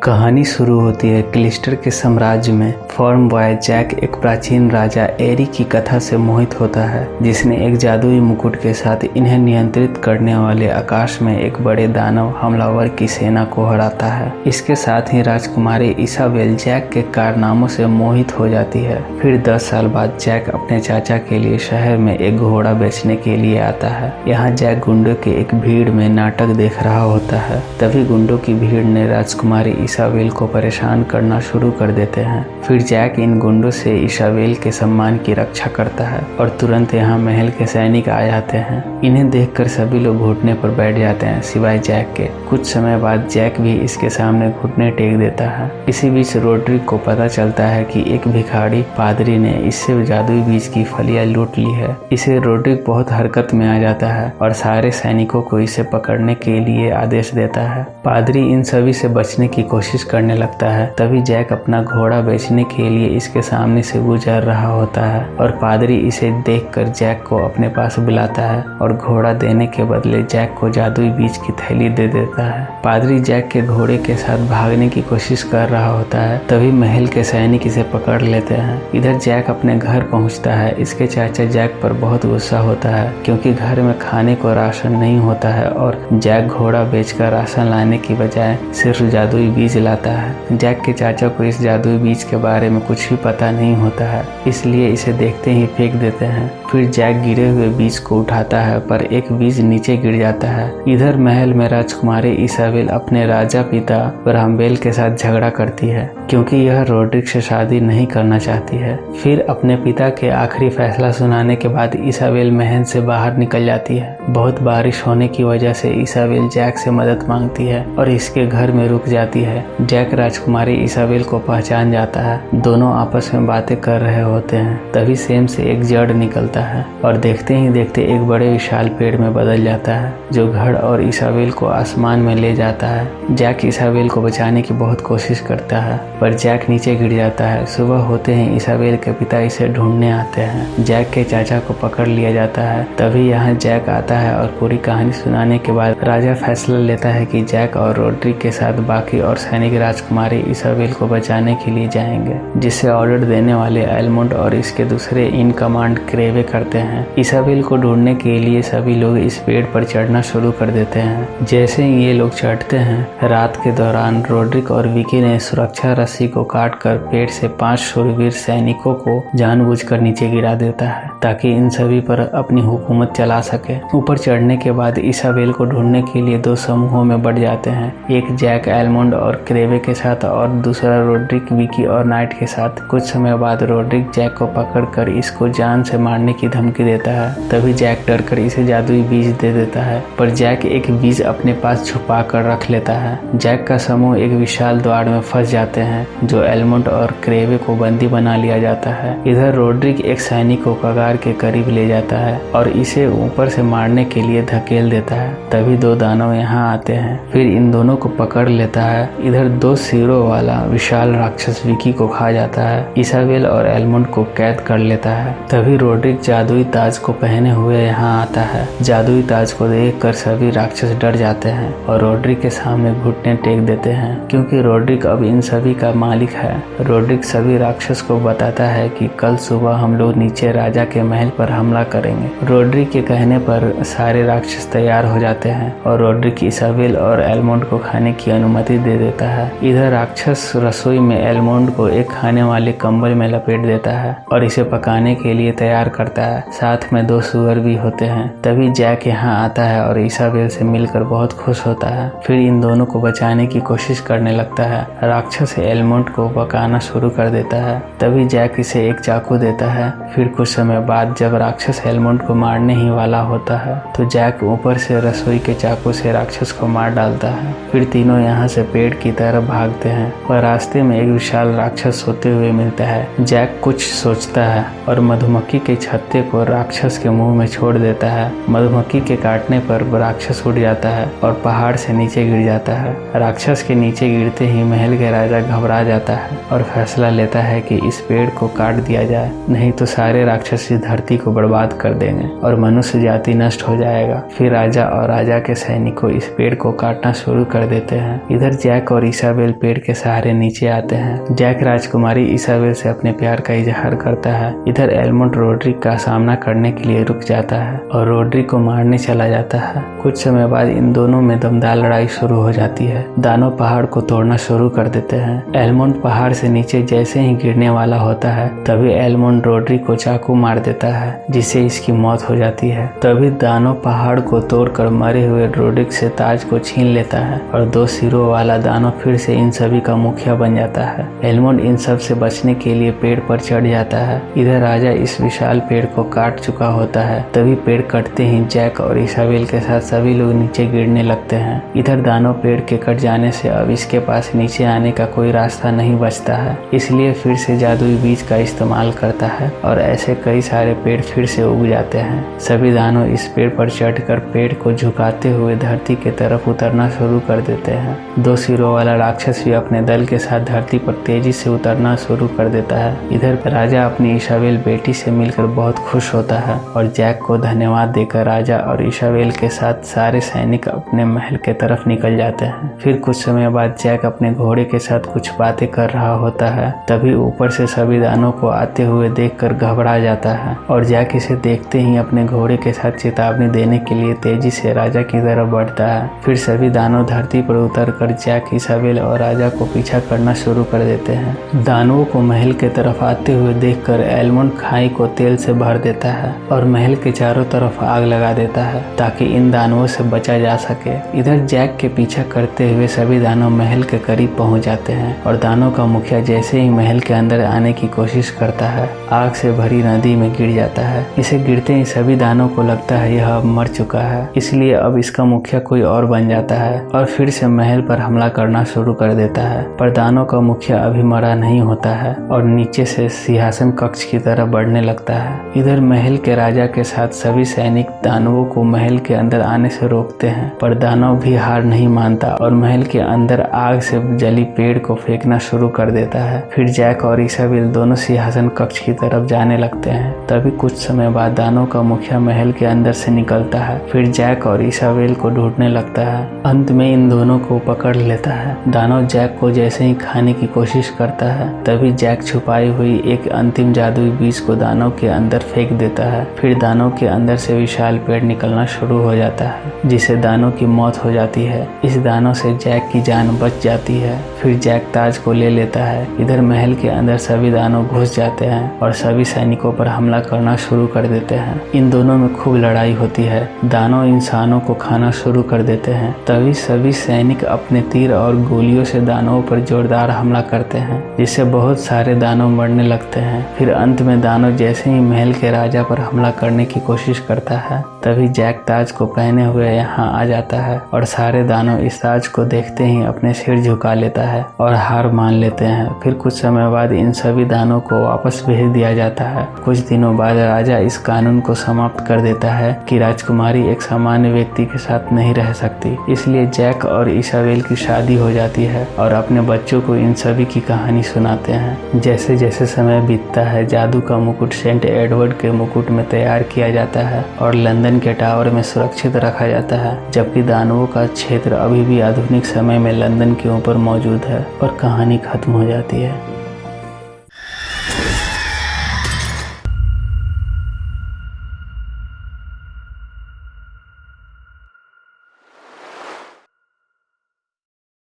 कहानी शुरू होती है क्लिस्टर के साम्राज्य में। फॉर्म बॉय जैक एक प्राचीन राजा एरी की कथा से मोहित होता है, जिसने एक जादुई मुकुट के साथ इन्हें नियंत्रित करने वाले आकाश में एक बड़े दानव हमलावर की सेना को हराता है। इसके साथ ही राजकुमारी इसाबेल जैक के कारनामों से मोहित हो जाती है। फिर 10 साल बाद जैक अपने चाचा के लिए शहर में एक घोड़ा बेचने के लिए आता है। यहाँ जैक गुंडों के एक भीड़ में नाटक देख रहा होता है। तभी गुंडों की भीड़ ने राजकुमारी इसाबेल को परेशान करना शुरू कर देते हैं। फिर जैक इन गुंडों से इसाबेल के सम्मान की रक्षा करता है और तुरंत यहाँ महल के सैनिक आ जाते हैं। इन्हें देखकर सभी लोग घुटने पर बैठ जाते हैं सिवाय जैक के। कुछ समय बाद जैक भी इसके सामने घुटने टेक देता है। इसी बीच रोड्रिक को पता चलता है कि एक भिखारी पादरी ने इससे जादुई बीज की फलियां लूट ली है। इसे रोड्रिक बहुत हरकत में आ जाता है और सारे सैनिकों को इसे पकड़ने के लिए आदेश देता है। पादरी इन सभी से बचने की कोशिश करने लगता है। तभी जैक अपना घोड़ा बेचने के लिए इसके सामने से गुजर रहा होता है और पादरी इसे देखकर जैक को अपने पास बुलाता है और घोड़ा देने के बदले जैक को जादुई बीज की थैली दे देता है। पादरी जैक के घोड़े के साथ भागने की कोशिश कर रहा होता है। तभी महल के सैनिक इसे पकड़ लेते हैं। इधर जैक अपने घर पहुंचता है। इसके चाचा जैक पर बहुत गुस्सा होता है क्योंकि घर में खाने को राशन नहीं होता है और जैक घोड़ा बेचकर राशन लाने की बजाय सिर्फ जादुई बीज लाता है। जैक के चाचा को इस जादुई बीज के बारे में कुछ भी पता नहीं होता है, इसलिए इसे देखते ही फेंक देते हैं। फिर जैक गिरे हुए बीज को उठाता है पर एक बीज नीचे गिर जाता है। इधर महल में राजकुमारी इसाबेल अपने राजा पिता ब्राम्बेल के साथ झगड़ा करती है क्योंकि यह रोड्रिक से शादी नहीं करना चाहती है। फिर अपने पिता के आखिरी फैसला सुनाने के बाद इसाबेल महल से बाहर निकल जाती है। बहुत बारिश होने की वजह से इसाबेल जैक से मदद मांगती है और इसके घर में रुक जाती है। जैक राजकुमारी इसाबेल को पहचान जाता है। दोनों आपस में बातें कर रहे होते हैं। तभी सेम से एक जड़ निकलता है और देखते ही देखते एक बड़े विशाल पेड़ में बदल जाता है जो घर और इसाबेल को आसमान में ले जाता है। जैक इसाबेल को बचाने की बहुत कोशिश करता है पर जैक नीचे गिर जाता है। सुबह होते ही इसाबेल के पिता इसे ढूंढने आते हैं। जैक के चाचा को पकड़ लिया जाता है। तभी यहाँ जैक आता है और पूरी कहानी सुनाने के बाद राजा फैसला लेता है कि जैक और रोड्रिक के साथ बाकी और सैनिक राजकुमारी इसाबेल को बचाने के लिए जाएंगे, जिसे ऑर्डर देने वाले एलमोंड और इसके दूसरे इन कमांड क्रेवे करते हैं। इसाबेल को ढूंढने के लिए सभी लोग इस पेड़ पर चढ़ना शुरू कर देते हैं। जैसे ही ये लोग चढ़ते हैं, रात के दौरान रोड्रिक और विकी ने सुरक्षा रस्सी को काटकर पेड़ से 5 शूरवीर सैनिकों को जानबूझकर नीचे गिरा देता है ताकि इन सभी पर अपनी हुकूमत चला सके। ऊपर चढ़ने के बाद इसाबेल को ढूंढने के लिए 2 समूहों में बढ़ जाते हैं, एक जैक एलमोंड और क्रेवे के साथ और दूसरा रोड्रिक विकी और नाइट के साथ। कुछ समय बाद रोड्रिक जैक को पकड़कर इसको जान से मारने की धमकी देता है। तभी जैक डरकर इसे जादुई बीज दे देता है पर जैक एक बीज अपने पास छुपा कर रख लेता है। जैक का समूह एक विशाल द्वार में फंस जाते हैं जो एलमोंड और क्रेवे को बंदी बना लिया जाता है। इधर रोड्रिक एक सैनिक को कगार के करीब ले जाता है और इसे ऊपर से मारने के लिए धकेल देता है। तभी 2 दानव यहाँ आते हैं। फिर इन दोनों को पकड़ लेता है। इधर 2 सिरों वाला विशाल राक्षस विकी को खा जाता है। इसाबेल और एलमोंड को कैद कर लेता है। तभी रोड्रिक जादुई ताज को पहने हुए यहाँ आता है। जादुई ताज को देखकर सभी राक्षस डर जाते हैं और रोड्रिक के सामने घुटने टेक देते हैं क्योंकि रोड्रिक अब इन सभी का मालिक है। रोड्रिक सभी राक्षस को बताता है कि कल सुबह हम लोग नीचे राजा के महल पर हमला करेंगे। रोड्रिक के कहने पर सारे राक्षस तैयार हो जाते हैं और रोड्रिक इसाबेल और एलमोंड को खाने की अनुमति दे देता है। इधर राक्षस रसोई में एलमोंड को एक खाने वाले कंबल में लपेट देता है और इसे पकाने के लिए तैयार करता है। साथ में 2 सुअर भी होते हैं। तभी जैक यहाँ आता है और इसाबेल से मिलकर बहुत खुश होता है। फिर इन दोनों को बचाने की कोशिश करने लगता है। राक्षस एलमोंड को पकाना शुरू कर देता है। तभी जैक इसे एक चाकू देता है। फिर कुछ समय बाद जब राक्षस एलमोंड को मारने ही वाला होता है तो जैक ऊपर से रसोई के चाकू से राक्षस को मार डालता है। फिर तीनों यहाँ से पेड़ की तरफ भागते हैं पर रास्ते में एक विशाल राक्षस सोते हुए मिलता है। जैक कुछ सोचता है और मधुमक्खी के छत्ते को राक्षस के मुंह में छोड़ देता है। मधुमक्खी के काटने पर राक्षस उड़ जाता है और पहाड़ से नीचे गिर जाता है। राक्षस के नीचे गिरते ही महल के राजा घबरा जाता है और फैसला लेता है कि इस पेड़ को काट दिया जाए, नहीं तो सारे राक्षस धरती को बर्बाद कर देंगे और मनुष्य जाति नष्ट हो जाएगा। फिर राजा और राजा के सैनिकों इस पेड़ को काटना शुरू कर देते हैं। इधर जैक और इसाबेल पेड़ के सहारे नीचे आते हैं। जैक राजकुमारी इसाबेल से अपने प्यार का इजहार करता है। इधर एलमंड रोड्रिक का सामना करने के लिए रुक जाता है और रोड्रिक को मारने चला जाता है। कुछ समय बाद इन दोनों में दमदार लड़ाई शुरू हो जाती है। दानव पहाड़ को तोड़ना शुरू कर देते हैं। एलमंड पहाड़ से नीचे जैसे ही गिरने वाला होता है तभी एलमंड रोड्रिक को चाकू मार देता है, जिससे इसकी मौत हो जाती है। तभी दानव पहाड़ को तोड़कर मरे हुए रोड्रिक से ताज को छीन लेता है और 2 सिरों वाला दानव फिर से इन सभी का मुखिया बन जाता है। एलमंड इन सब से बचने के लिए पेड़ पर चढ़ जाता है। इधर राजा इस विशाल पेड़ को काट चुका होता है। तभी पेड़ कटते ही जैक और इसाबेल के साथ सभी लोग नीचे गिरने लगते हैं। इधर दानव पेड़ के कट जाने से अब इसके पास नीचे आने का कोई रास्ता नहीं बचता है, इसलिए फिर से जादुई बीज का इस्तेमाल करता है और ऐसे कई सारे पेड़ फिर से उग जाते हैं। सभी दानव इस पेड़ पर चढ़कर पेड़ को झुकाते हुए धरती के तरफ उतरना शुरू कर देते हैं। 2 सिरों वाला राक्षस भी अपने दल के साथ धरती पर तेजी से उतरना शुरू कर देता है। इधर राजा अपनी इसाबेल बेटी से मिलकर बहुत खुश होता है और जैक को धन्यवाद देकर राजा और इसाबेल के साथ सारे सैनिक अपने महल के तरफ निकल जाते हैं। फिर कुछ समय बाद जैक अपने घोड़े के साथ कुछ बातें कर रहा होता है। तभी ऊपर से सभी दानों को आते हुए देखकर घबरा जाता है और जैक इसे देखते ही अपने घोड़े के साथ चेतावनी देने के लिए तेजी से राजा की तरफ बढ़ता है। फिर सभी दानव धरती पर उतरकर जैक, इसाबेल और राजा को पीछा करना शुरू कर देते हैं। दानवों को महल के तरफ आते हुए देखकर एलमंड खाई को तेल से भर देता है और महल के चारों तरफ आग लगा देता है ताकि इन दानवों से बचा जा सके। इधर जैक के पीछा करते हुए सभी दानव महल के करीब पहुंच जाते हैं और दानव का मुखिया जैसे ही महल के अंदर आने की कोशिश करता है आग से भरी नदी में गिर जाता है। इसे गिरते ही सभी दानव को लगता है यह अब मर चुका है, इसलिए अब इसका मुखिया कोई और बन जाता है और फिर से महल पर हमला करना शुरू कर देता है। पर दानव का मुखिया अभी मरा नहीं होता है और नीचे से सिंहासन कक्ष की तरफ बढ़ने लगता है। इधर महल के राजा के साथ सभी सैनिक दानवों को महल के अंदर आने से रोकते हैं, पर दानव भी हार नहीं मानता और महल के अंदर आग से जली पेड़ को फेंकना शुरू कर देता है। फिर जैक और इसाबेल दोनों सिंहासन कक्ष की तरफ जाने लगते हैं। तभी कुछ समय बाद दानव का मुखिया महल के अंदर से निकलता है। फिर जैक और इसाबेल को ढूंढने लगता है। अंत में इन दोनों को पकड़ लेता है। दानव जैक को जैसे ही खाने की कोशिश करता है तभी जैक छुपाई हुई एक अंतिम जादुई बीज को दानव के अंदर फेंक देता है। फिर दानव के अंदर से विशाल पेड़ निकलना शुरू हो जाता है, जिससे दानव की मौत हो जाती है। इस दानव से जैक की जान बच जाती है। फिर जैक ताज को ले लेता है। इधर महल के अंदर सभी दानव घुस जाते हैं और सभी सैनिकों पर हमला करना शुरू कर देते हैं। इन दोनों में खूब लड़ाई होती है। दानव इंसानों को खाना शुरू कर देते हैं। तभी सभी सैनिक अपने तीर और गोलियों से दानवों पर जोरदार हमला करते हैं, जिससे बहुत सारे दानव मरने लगते हैं। फिर अंत में दानव जैसे ही महल के राजा पर हमला करने की कोशिश करता है तभी जैक ताज को पहने हुए यहाँ आ जाता है और सारे दानव इस ताज को देखते ही अपने सिर झुका लेता है और हार मान लेते हैं। फिर कुछ समय बाद इन सभी दानों को वापस भेज दिया जाता है। कुछ दिनों बाद राजा इस कानून को समाप्त कर देता है कि राजकुमारी एक सामान्य व्यक्ति के साथ नहीं रह सकती, इसलिए जैक और इसाबेल की शादी हो जाती है और अपने बच्चों को इन सभी की कहानी सुनाते हैं। जैसे जैसे समय बीतता है जादू का मुकुट सेंट एडवर्ड के मुकुट में तैयार किया जाता है और लंदन के टावर में सुरक्षित रखा जाता है, जबकि दानवों का क्षेत्र अभी भी आधुनिक समय में लंदन के ऊपर मौजूद है और कहानी खत्म हो जाती है।